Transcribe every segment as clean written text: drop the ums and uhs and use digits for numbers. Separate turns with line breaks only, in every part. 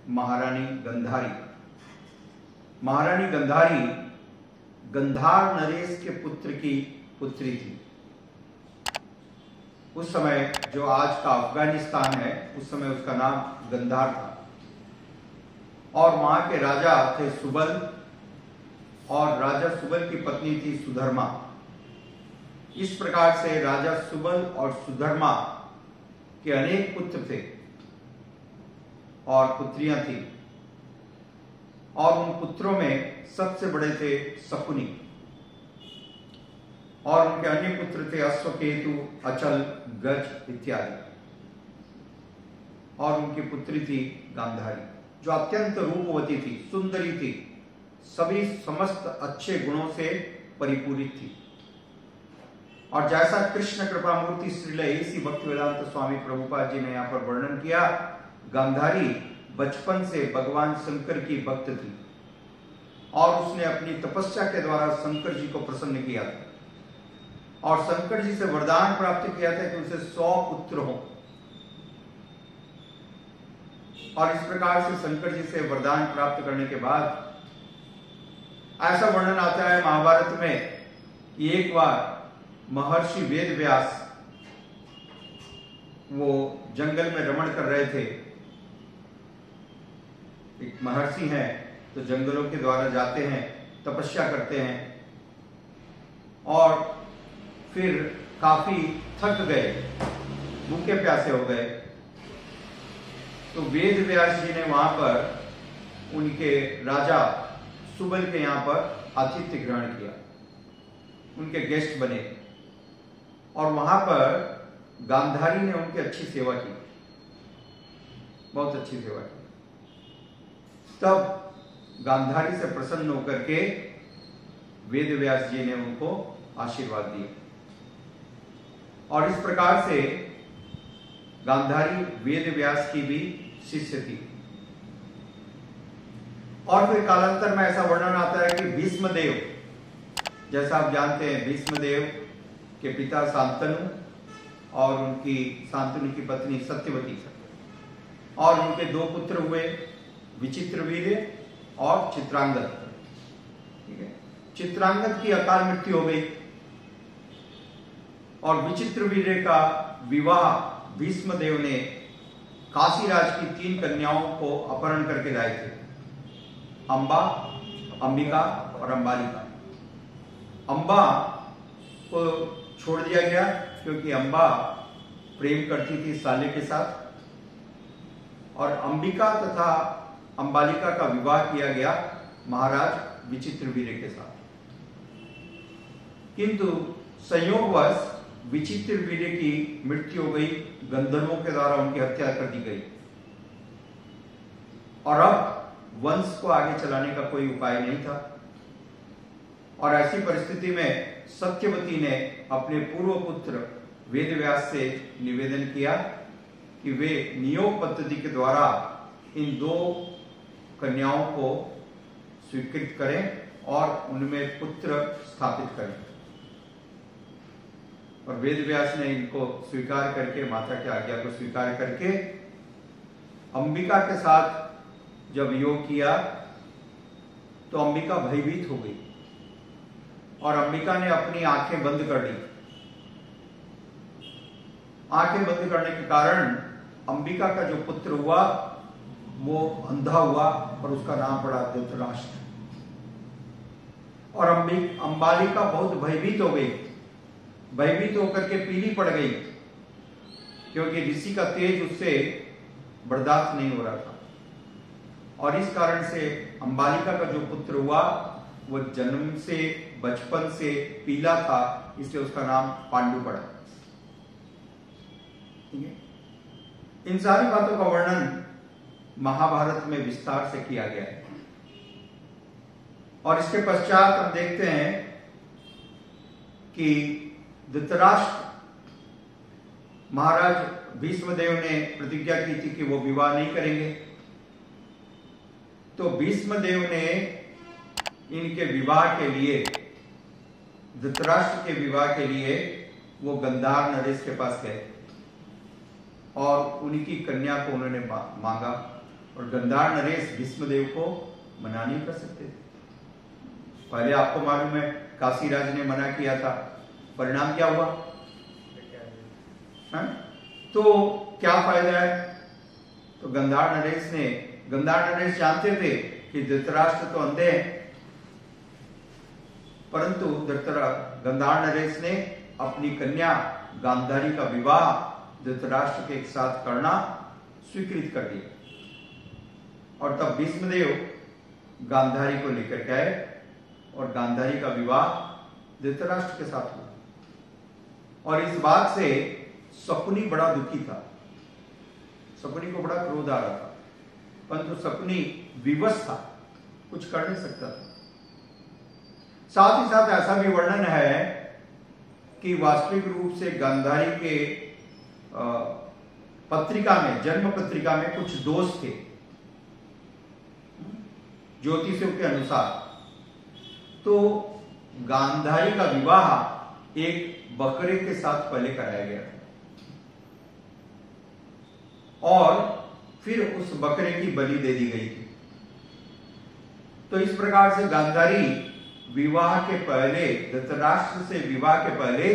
महारानी गंधारी। महारानी गंधारी गंधार नरेश के पुत्र की पुत्री थी। उस समय जो आज का अफगानिस्तान है, उस समय उसका नाम गंधार था। और वहां के राजा थे सुबल, और राजा सुबल की पत्नी थी सुधर्मा। इस प्रकार से राजा सुबल और सुधर्मा के अनेक पुत्र थे और पुत्रियां थी, और उन पुत्रों में सबसे बड़े थे शकुनी, और उनके अन्य पुत्र थे अश्वकेतु, अचल, गज इत्यादि। और उनकी पुत्री थी गांधारी, जो अत्यंत रूपवती थी, सुंदरी थी, सभी समस्त अच्छे गुणों से परिपूरित थी। और जैसा कृष्ण कृपा मूर्ति श्रील एसी भक्तिवेदांत स्वामी प्रभुपाद जी ने यहाँ पर वर्णन किया, गांधारी बचपन से भगवान शंकर की भक्त थी, और उसने अपनी तपस्या के द्वारा शंकर जी को प्रसन्न किया था, और शंकर जी से वरदान प्राप्त किया था कि उसे 100 पुत्र हों। और इस प्रकार से शंकर जी से वरदान प्राप्त करने के बाद ऐसा वर्णन आता है महाभारत में कि एक बार महर्षि वेद व्यास वो जंगल में रमण कर रहे थे। एक महर्षि हैं तो जंगलों के द्वारा जाते हैं, तपस्या करते हैं, और फिर काफी थक गए, भूखे प्यासे हो गए। तो वेद व्यास जी ने वहां पर उनके राजा सुबल के यहाँ पर आतिथ्य ग्रहण किया, उनके गेस्ट बने, और वहां पर गांधारी ने उनकी अच्छी सेवा की, बहुत अच्छी सेवा की। तब गांधारी से प्रसन्न होकर के वेद व्यास जी ने उनको आशीर्वाद दिए, और इस प्रकार से गांधारी वेद व्यास की भी शिष्य थी। और फिर कालांतर में ऐसा वर्णन आता है कि भीष्मदेव, जैसा आप जानते हैं, भीष्मदेव के पिता शांतनु और उनकी शांतनु की पत्नी सत्यवती, और उनके 2 पुत्र हुए, विचित्रवीर्य और चित्रांगद। ठीक है, चित्रांगद की अकाल मृत्यु हो गई, और विचित्रवीर्य का विवाह भीष्मदेव ने काशीराज की 3 कन्याओं को अपहरण करके लाए थे, अंबा, अंबिका और अंबालिका। अंबा को छोड़ दिया गया क्योंकि अंबा प्रेम करती थी साले के साथ, और अंबिका तथा अंबालिका का विवाह किया गया महाराज विचित्रवीर्य के साथ। किंतु संयोगवश विचित्रवीर्य की मृत्यु हो गई, गंधर्वों के द्वारा उनकी हत्या कर दी गई, और अब वंश को आगे चलाने का कोई उपाय नहीं था। और ऐसी परिस्थिति में सत्यवती ने अपने पूर्व पुत्र वेदव्यास से निवेदन किया कि वे नियोग पद्धति के द्वारा इन 2 कन्याओं को स्वीकृत करें और उनमें पुत्र स्थापित करें। और वेदव्यास ने इनको स्वीकार करके, माता की आज्ञा को स्वीकार करके, अंबिका के साथ जब योग किया तो अंबिका भयभीत हो गई, और अंबिका ने अपनी आंखें बंद कर ली। आंखें बंद करने के कारण अंबिका का जो पुत्र हुआ वो अंधा हुआ, और उसका नाम पड़ा धृतराष्ट्र। और अंबालिका बहुत भयभीत हो गई, भयभीत होकर के पीली पड़ गई, क्योंकि ऋषि का तेज उससे बर्दाश्त नहीं हो रहा था। और इस कारण से अंबालिका का जो पुत्र हुआ वो जन्म से, बचपन से पीला था, इसलिए उसका नाम पांडु पड़ा। ठीक है, इन सारी बातों का वर्णन महाभारत में विस्तार से किया गया है। और इसके पश्चात हम देखते हैं कि धृतराष्ट्र, महाराज भीष्मदेव ने प्रतिज्ञा की थी कि वो विवाह नहीं करेंगे, तो भीष्मदेव ने इनके विवाह के लिए, धृतराष्ट्र के विवाह के लिए वो गंधार नरेश के पास गए और उनकी कन्या को उन्होंने मांगा। और गंधार नरेश भीष्मदेव को मना नहीं कर सकते थे। पहले आपको मालूम है काशीराज ने मना किया था, परिणाम क्या हुआ है? तो क्या फायदा है? तो गंधार नरेश जानते थे कि धृतराष्ट्र तो अंधे हैं, परंतु गंधार नरेश ने अपनी कन्या गांधारी का विवाह धृतराष्ट्र के साथ करना स्वीकृत कर दिया। और तब भीष्मदेव गांधारी को लेकर गए और गांधारी का विवाह धृतराष्ट्र के साथ हुआ। और इस बात से शकुनी बड़ा दुखी था, शकुनी को बड़ा क्रोध आ रहा था, परंतु शकुनी विवश था, कुछ कर नहीं सकता था। साथ ही साथ ऐसा भी वर्णन है कि वास्तविक रूप से गांधारी के पत्रिका में, जन्म पत्रिका में कुछ दोष थे ज्योतिषियों के अनुसार। तो गांधारी का विवाह एक बकरे के साथ पहले कराया गया था और फिर उस बकरे की बलि दे दी गई थी। तो इस प्रकार से गांधारी विवाह के पहले, धृतराष्ट्र से विवाह के पहले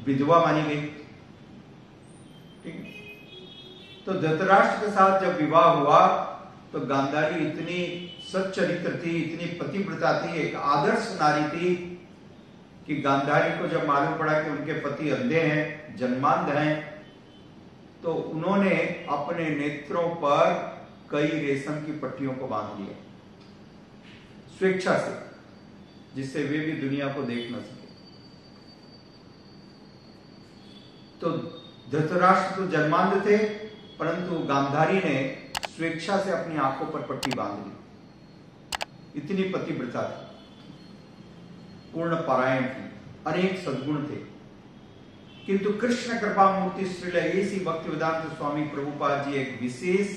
विधवा मानी गई। ठीक, तो धृतराष्ट्र के साथ जब विवाह हुआ तो गांधारी इतनी सच्चरित्र थी, इतनी पतिव्रता थी, एक आदर्श नारी थी कि गांधारी को जब मालूम पड़ा कि उनके पति अंधे हैं, जन्मांध हैं, तो उन्होंने अपने नेत्रों पर कई रेशम की पट्टियों को बांध लिया स्वेच्छा से, जिससे वे भी दुनिया को देख न सके। तो धृतराष्ट्र तो जन्मांध थे, परंतु गांधारी ने स्वेच्छा से अपनी आंखों पर पट्टी बांध ली। इतनी पतिव्रता थी, पूर्ण पारायण थी, अनेक सद्गुण थे। किंतु कृष्ण कृपा मूर्ति श्रील ऐसी भक्तिवेदांत स्वामी प्रभुपाद जी एक विशेष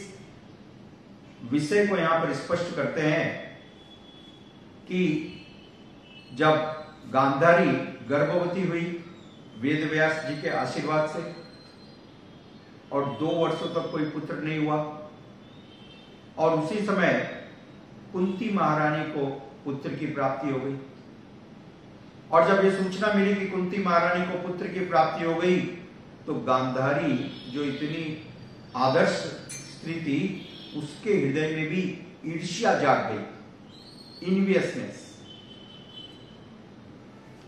विषय को यहां पर स्पष्ट करते हैं कि जब गांधारी गर्भवती हुई वेद व्यास जी के आशीर्वाद से और 2 वर्षों तक कोई पुत्र नहीं हुआ, और उसी समय कुंती महारानी को पुत्र की प्राप्ति हो गई। और जब ये सूचना मिली कि कुंती महारानी को पुत्र की प्राप्ति हो गई, तो गांधारी जो इतनी आदर्श स्त्री थी, उसके हृदय में भी ईर्ष्या जाग गई, इनवियसनेस,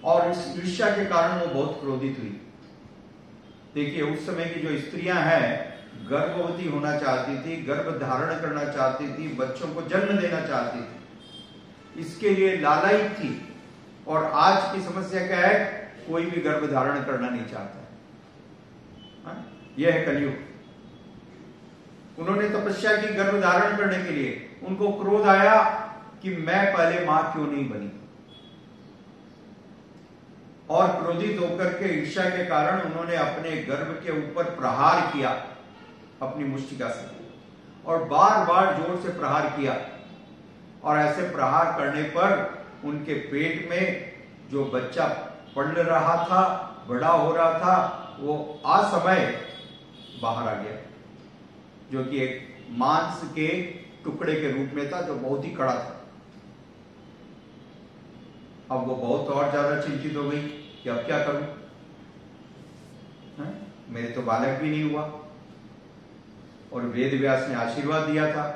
और इस ईर्ष्या के कारण वो बहुत क्रोधित हुई। देखिए, उस समय की जो स्त्रियां हैं, गर्भवती होना चाहती थी, गर्भ धारण करना चाहती थी, बच्चों को जन्म देना चाहती थी, इसके लिए लालायित थी। और आज की समस्या क्या है? कोई भी गर्भ धारण करना नहीं चाहता। यह है कलयुग। उन्होंने तपस्या की गर्भ धारण करने के लिए, उनको क्रोध आया कि मैं पहले मां क्यों नहीं बनी, और क्रोधित होकर के ईर्ष्या के कारण उन्होंने अपने गर्भ के ऊपर प्रहार किया अपनी मुष्टिका से, और बार बार जोर से प्रहार किया। और ऐसे प्रहार करने पर उनके पेट में जो बच्चा पल रहा था, बड़ा हो रहा था, वो असमय बाहर आ गया, जो कि एक मांस के टुकड़े के रूप में था, जो बहुत ही कड़ा था। अब वो बहुत और ज्यादा चिंतित हो गई कि अब क्या करूं, मेरे तो बालक भी नहीं हुआ। और वेद व्यास ने आशीर्वाद दिया था,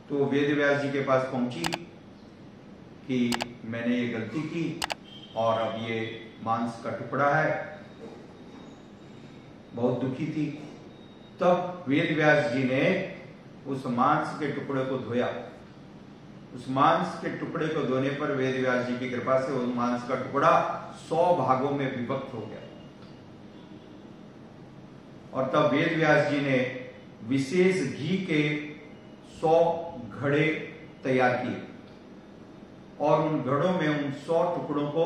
तो वेद व्यास जी के पास पहुंची कि मैंने ये गलती की और अब ये मांस का टुकड़ा है, बहुत दुखी थी। तब वेद व्यास जी ने उस मांस के टुकड़े को धोया। उस मांस के टुकड़े को धोने पर वेद व्यास जी की कृपा से उस मांस का टुकड़ा 100 भागों में विभक्त हो गया। और तब वेद व्यास जी ने विशेष घी के 100 घड़े तैयार किए और उन घड़ों में उन 100 टुकड़ों को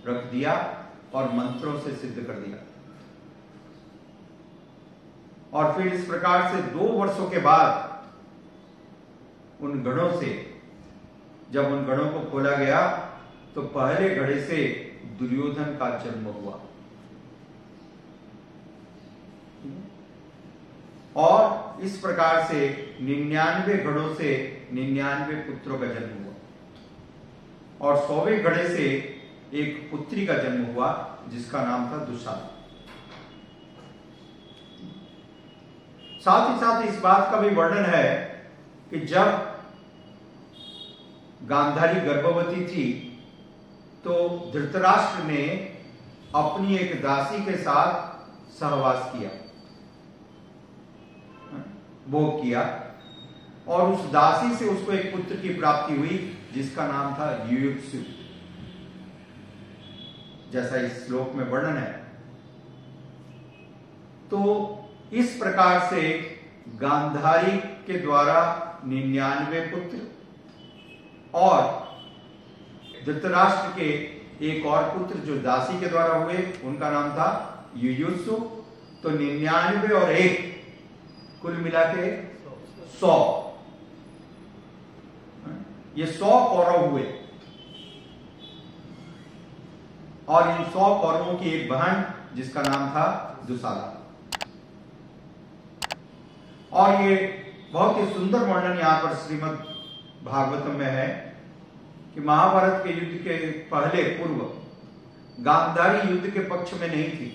रख दिया और मंत्रों से सिद्ध कर दिया। और फिर इस प्रकार से 2 वर्षों के बाद उन घड़ों से, जब उन घड़ों को खोला गया, तो पहले घड़े से दुर्योधन का जन्म हुआ। और इस प्रकार से 99 घड़ों से 99 पुत्रों का जन्म हुआ और 100वें घड़े से एक पुत्री का जन्म हुआ जिसका नाम था दुशाला। साथ ही साथ इस बात का भी वर्णन है कि जब गांधारी गर्भवती थी तो धृतराष्ट्र ने अपनी एक दासी के साथ सहवास किया, भोग किया और उस दासी से उसको एक पुत्र की प्राप्ति हुई जिसका नाम था युयुत्सु, जैसा इस श्लोक में वर्णन है। तो इस प्रकार से गांधारी के द्वारा 99 पुत्र और धृतराष्ट्र के एक और पुत्र जो दासी के द्वारा हुए उनका नाम था युयुत्सु। तो 99 और 1 कुल मिला के 100, ये 100 कौरव हुए और इन 100 कौरवों की एक बहन जिसका नाम था दुशाला। और ये बहुत ही सुंदर वर्णन यहां पर श्रीमद् भागवतम में है कि महाभारत के युद्ध के पहले पूर्व गांधारी युद्ध के पक्ष में नहीं थी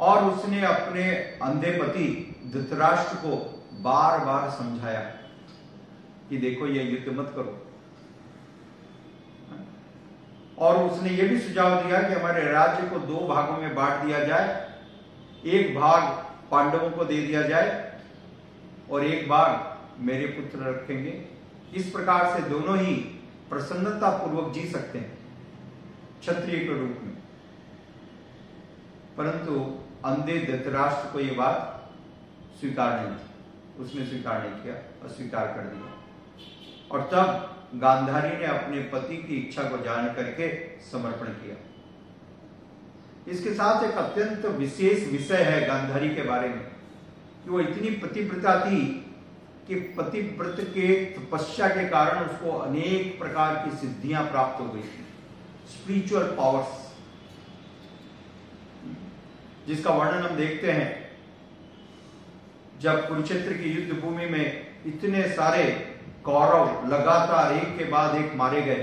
और उसने अपने अंधे पति धृतराष्ट्र को बार बार समझाया कि देखो ये युद्ध मत करो, और उसने ये भी सुझाव दिया कि हमारे राज्य को 2 भागों में बांट दिया जाए, एक भाग पांडवों को दे दिया जाए और एक भाग मेरे पुत्र रखेंगे। इस प्रकार से दोनों ही प्रसन्नता पूर्वक जी सकते हैं क्षत्रिय के रूप में। परंतु अंधे धृतराष्ट्र को यह बात स्वीकार नहीं थी, उसने स्वीकार नहीं किया, अस्वीकार कर दिया और तब गांधारी ने अपने पति की इच्छा को जान करके समर्पण किया। इसके साथ एक अत्यंत विशेष विषय है गांधारी के बारे में कि वो इतनी पतिव्रता थी कि पतिव्रत के तपस्या के कारण उसको अनेक प्रकार की सिद्धियां प्राप्त हो गई थी, स्पिरिचुअल पावर्स, जिसका वर्णन हम देखते हैं जब कुरुक्षेत्र की युद्ध भूमि में इतने सारे कौरव लगातार एक के बाद एक मारे गए,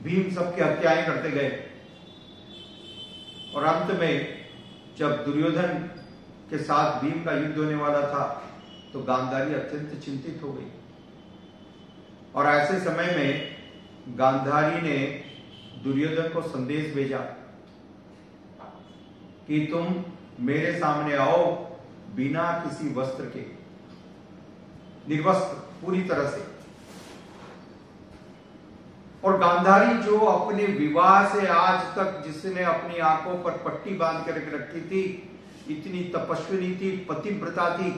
भीम सबकी हत्याएं करते गए और अंत में जब दुर्योधन के साथ भीम का युद्ध होने वाला था तो गांधारी अत्यंत चिंतित हो गई और ऐसे समय में गांधारी ने दुर्योधन को संदेश भेजा कि तुम मेरे सामने आओ बिना किसी वस्त्र के, निर्वस्त्र पूरी तरह से। और गांधारी जो अपने विवाह से आज तक जिसने अपनी आंखों पर पट्टी बांध कर रखी थी, इतनी तपस्विनी थी, पतिव्रता थी,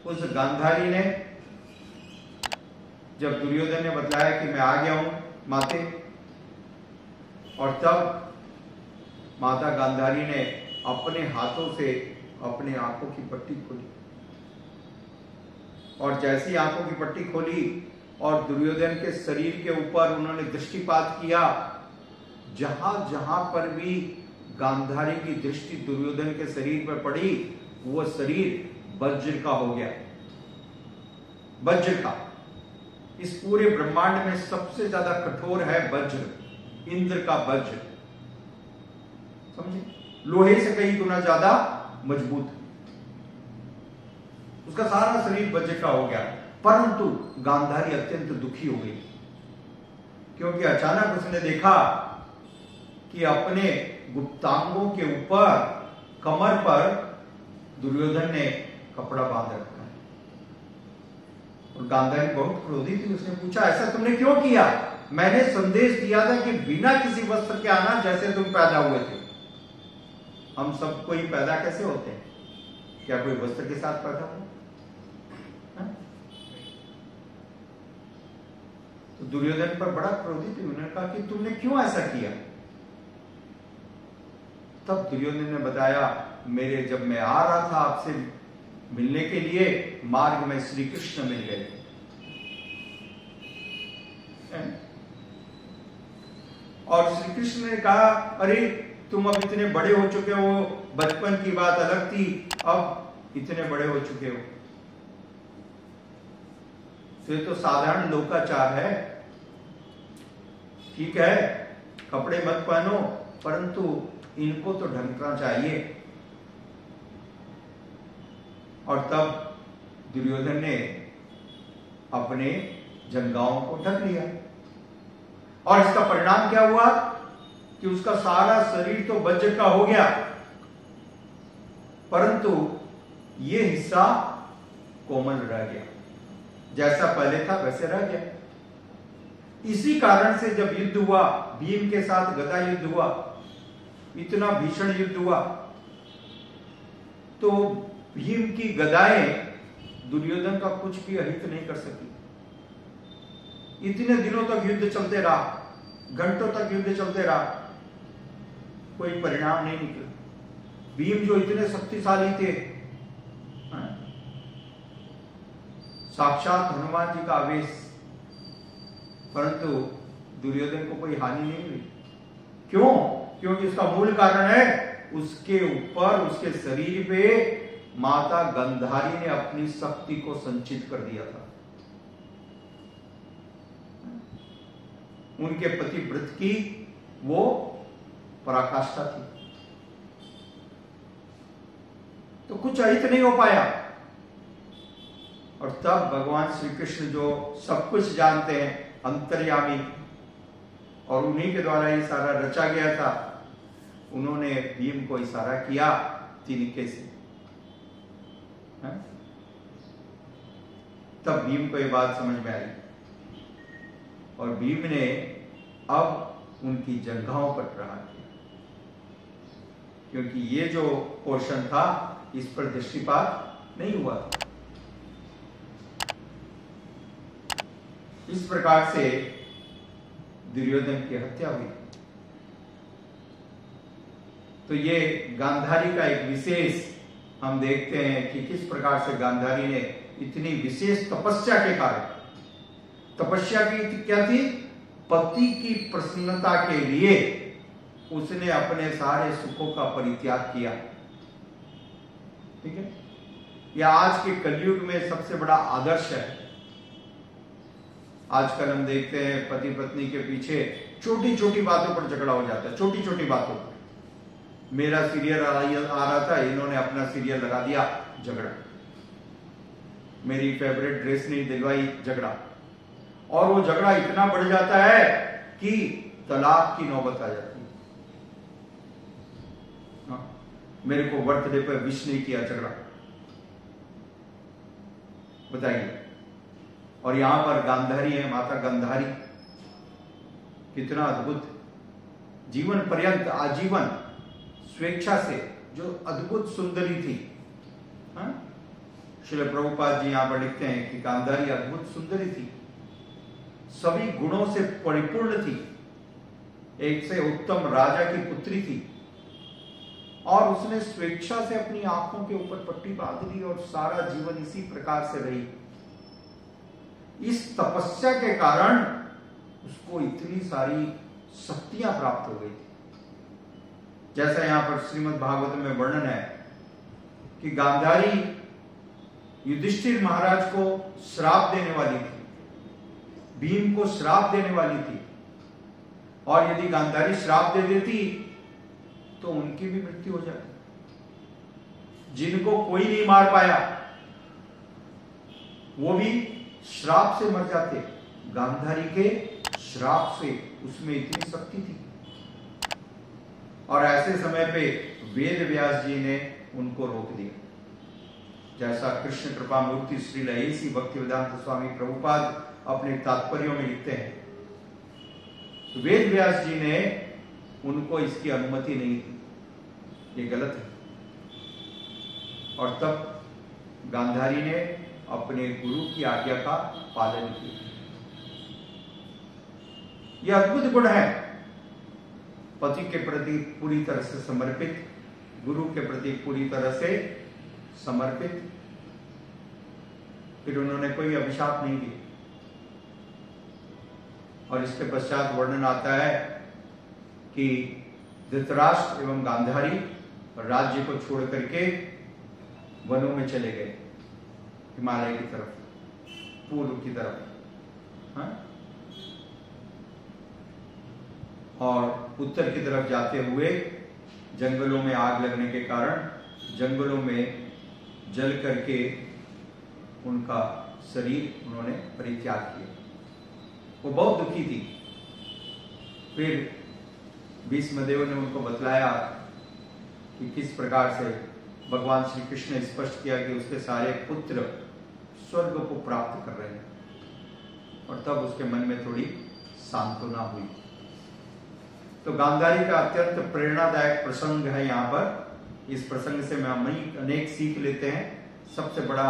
उस गांधारी ने जब दुर्योधन ने बतलाया कि मैं आ गया हूं माते, और तब माता गांधारी ने अपने हाथों से अपने आंखों की पट्टी खोली और जैसी आंखों की पट्टी खोली और दुर्योधन के शरीर के ऊपर उन्होंने दृष्टिपात किया, जहां जहां पर भी गांधारी की दृष्टि दुर्योधन के शरीर पर पड़ी वो शरीर वज्र का हो गया, वज्र का। इस पूरे ब्रह्मांड में सबसे ज्यादा कठोर है वज्र, इंद्र का वज्र, समझे, लोहे से कई गुना ज्यादा मजबूत, उसका सारा शरीर वज्र का हो गया। परंतु गांधारी अत्यंत दुखी हो गई क्योंकि अचानक उसने देखा कि अपने गुप्तांगों के ऊपर कमर पर दुर्योधन ने कपड़ा बांध रखा है और गांधारी बहुत क्रोधित थी। उसने पूछा ऐसा तुमने क्यों किया? मैंने संदेश दिया था कि बिना किसी वस्त्र के आना जैसे तुम पैदा हुए थे। हम सब कोई पैदा कैसे होते हैं? क्या कोई वस्त्र के साथ पैदा हो? तो दुर्योधन पर बड़ा क्रोधित हुई। उन्होंने कहा कि तुमने क्यों ऐसा किया? तब दुर्योधन ने बताया मेरे जब मैं आ रहा था आपसे मिलने के लिए मार्ग में श्री कृष्ण मिल गए और श्री कृष्ण ने कहा अरे तुम अब इतने बड़े हो चुके हो, बचपन की बात अलग थी, अब इतने बड़े हो चुके हो। तो ये तो साधारण लोकाचार है। ठीक है, कपड़े मत पहनो, परंतु इनको तो ढकना चाहिए। और तब दुर्योधन ने अपने जंघाओं को ढक लिया, और इसका परिणाम क्या हुआ कि उसका सारा शरीर तो वज्र का हो गया, परंतु ये हिस्सा कोमल रह गया, जैसा पहले था वैसे रह गया। इसी कारण से जब युद्ध हुआ, भीम के साथ गदा युद्ध हुआ, इतना भीषण युद्ध हुआ, तो भीम की गदाएं दुर्योधन का कुछ भी अहित नहीं कर सकी। इतने दिनों तक युद्ध चलते रहा, घंटों तक युद्ध चलते रहा, कोई परिणाम नहीं निकला। भीम जो इतने शक्तिशाली थे, साक्षात हनुमान जी का आवेश, परंतु दुर्योधन को कोई हानि नहीं हुई। क्यों? क्योंकि इसका मूल कारण है उसके ऊपर, उसके शरीर पे माता गंधारी ने अपनी शक्ति को संचित कर दिया था। उनके पति व्रत की वो पराकाष्ठा थी, तो कुछ अहित नहीं हो पाया। और तब भगवान श्री कृष्ण जो सब कुछ जानते हैं, अंतर्यामी, और उन्हीं के द्वारा ये सारा रचा गया था, उन्होंने भीम को इशारा किया तिनके से। तब भीम को ये बात समझ में आई, और भीम ने अब उनकी जंघाओं पर प्रहार किया, क्योंकि ये जो पोर्शन था इस पर दृष्टिपात नहीं हुआ। इस प्रकार से दुर्योधन की हत्या हुई। तो ये गांधारी का एक विशेष हम देखते हैं कि किस प्रकार से गांधारी ने इतनी विशेष तपस्या के कारण, तपस्या की क्या थी? पति की प्रसन्नता के लिए उसने अपने सारे सुखों का परित्याग किया। ठीक है, यह आज के कलयुग में सबसे बड़ा आदर्श है। आजकल हम देखते हैं पति पत्नी के पीछे छोटी छोटी बातों पर झगड़ा हो जाता है, छोटी छोटी बातों पर। मेरा सीरियल आ रहा था, इन्होंने अपना सीरियल लगा दिया, झगड़ा। मेरी फेवरेट ड्रेस नहीं दिलवाई, झगड़ा। और वो झगड़ा इतना बढ़ जाता है कि तलाक की नौबत आ जाती है। मेरे को बर्थडे पर विश नहीं किया, झगड़ा। बताइए। और यहां पर गांधारी है, माता गांधारी, कितना अद्भुत, जीवन पर्यंत, आजीवन स्वेच्छा से जो अद्भुत सुंदरी थी। श्रील प्रभुपाद जी यहां पर लिखते हैं कि गांधारी अद्भुत सुंदरी थी, सभी गुणों से परिपूर्ण थी, एक से उत्तम राजा की पुत्री थी, और उसने स्वेच्छा से अपनी आंखों के ऊपर पट्टी बांध ली और सारा जीवन इसी प्रकार से रही। इस तपस्या के कारण उसको इतनी सारी शक्तियां प्राप्त हो गई थी। जैसा यहां पर श्रीमद् भागवत में वर्णन है कि गांधारी युधिष्ठिर महाराज को श्राप देने वाली थी, भीम को श्राप देने वाली थी, और यदि गांधारी श्राप दे देती तो उनकी भी मृत्यु हो जाती। जिनको कोई नहीं मार पाया वो भी श्राप से मर जाते। गांधारी के श्राप से उसमें इतनी शक्ति थी। और ऐसे समय पे वेद व्यास जी ने उनको रोक दिया। जैसा कृष्ण कृपा मूर्ति श्री लयसी भक्तिवेदांत स्वामी प्रभुपाद अपने तात्पर्यों में लिखते हैं, तो वेद व्यास जी ने उनको इसकी अनुमति नहीं दी, ये गलत है। और तब गांधारी ने अपने गुरु की आज्ञा का पालन किया। यह अद्भुत गुण है, पति के प्रति पूरी तरह से समर्पित, गुरु के प्रति पूरी तरह से समर्पित। फिर उन्होंने कोई अभिशाप नहीं दिया। और इसके पश्चात वर्णन आता है कि धृतराष्ट्र एवं गांधारी राज्य को छोड़ करके वनों में चले गए, हिमालय की तरफ, पूर्व की तरफ। हाँ? और उत्तर की तरफ जाते हुए जंगलों में आग लगने के कारण जंगलों में जल करके उनका शरीर उन्होंने परित्याग किया। वो बहुत दुखी थी। फिर भीष्मदेव ने उनको बतलाया कि किस प्रकार से भगवान श्री कृष्ण ने स्पष्ट किया कि उसके सारे पुत्र स्वर्ग को प्राप्त कर रहे हैं, और तब उसके मन में थोड़ी सांत्वना हुई। तो गांधारी का अत्यंत प्रेरणादायक प्रसंग है यहाँ पर। इस प्रसंग से हम अनेक सीख लेते हैं। सबसे बड़ा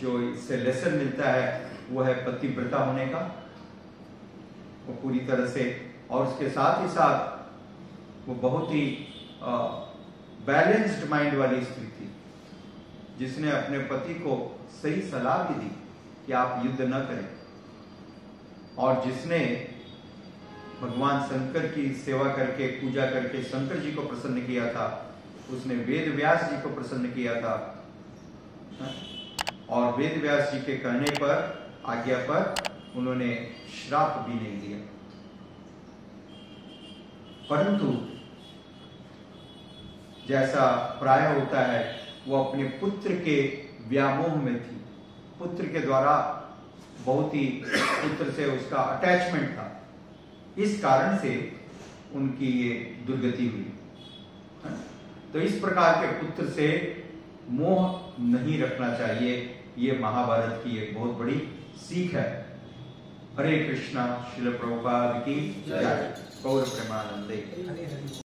जो इससे लेसन मिलता है वो है पतिव्रता होने का, वो पूरी तरह से, और उसके साथ ही साथ वो बहुत ही बैलेंस्ड माइंड वाली स्त्री थी, जिसने अपने पति को सही सलाह भी दी कि आप युद्ध न करें, और जिसने भगवान शंकर की सेवा करके, पूजा करके शंकर जी को प्रसन्न किया था। उसने वेद व्यास जी को प्रसन्न किया था, और वेद व्यास जी के कहने पर, आज्ञा पर उन्होंने श्राप भी नहीं दिया। परंतु जैसा प्राय होता है, वो अपने पुत्र के व्यामोह में थी। पुत्र के द्वारा बहुत ही, पुत्र से उसका अटैचमेंट था, इस कारण से उनकी ये दुर्गति हुई। तो इस प्रकार के पुत्र से मोह नहीं रखना चाहिए। ये महाभारत की एक बहुत बड़ी सीख है। हरे कृष्णा। श्रील प्रभुपाद की जय। गौर प्रेमानंदे।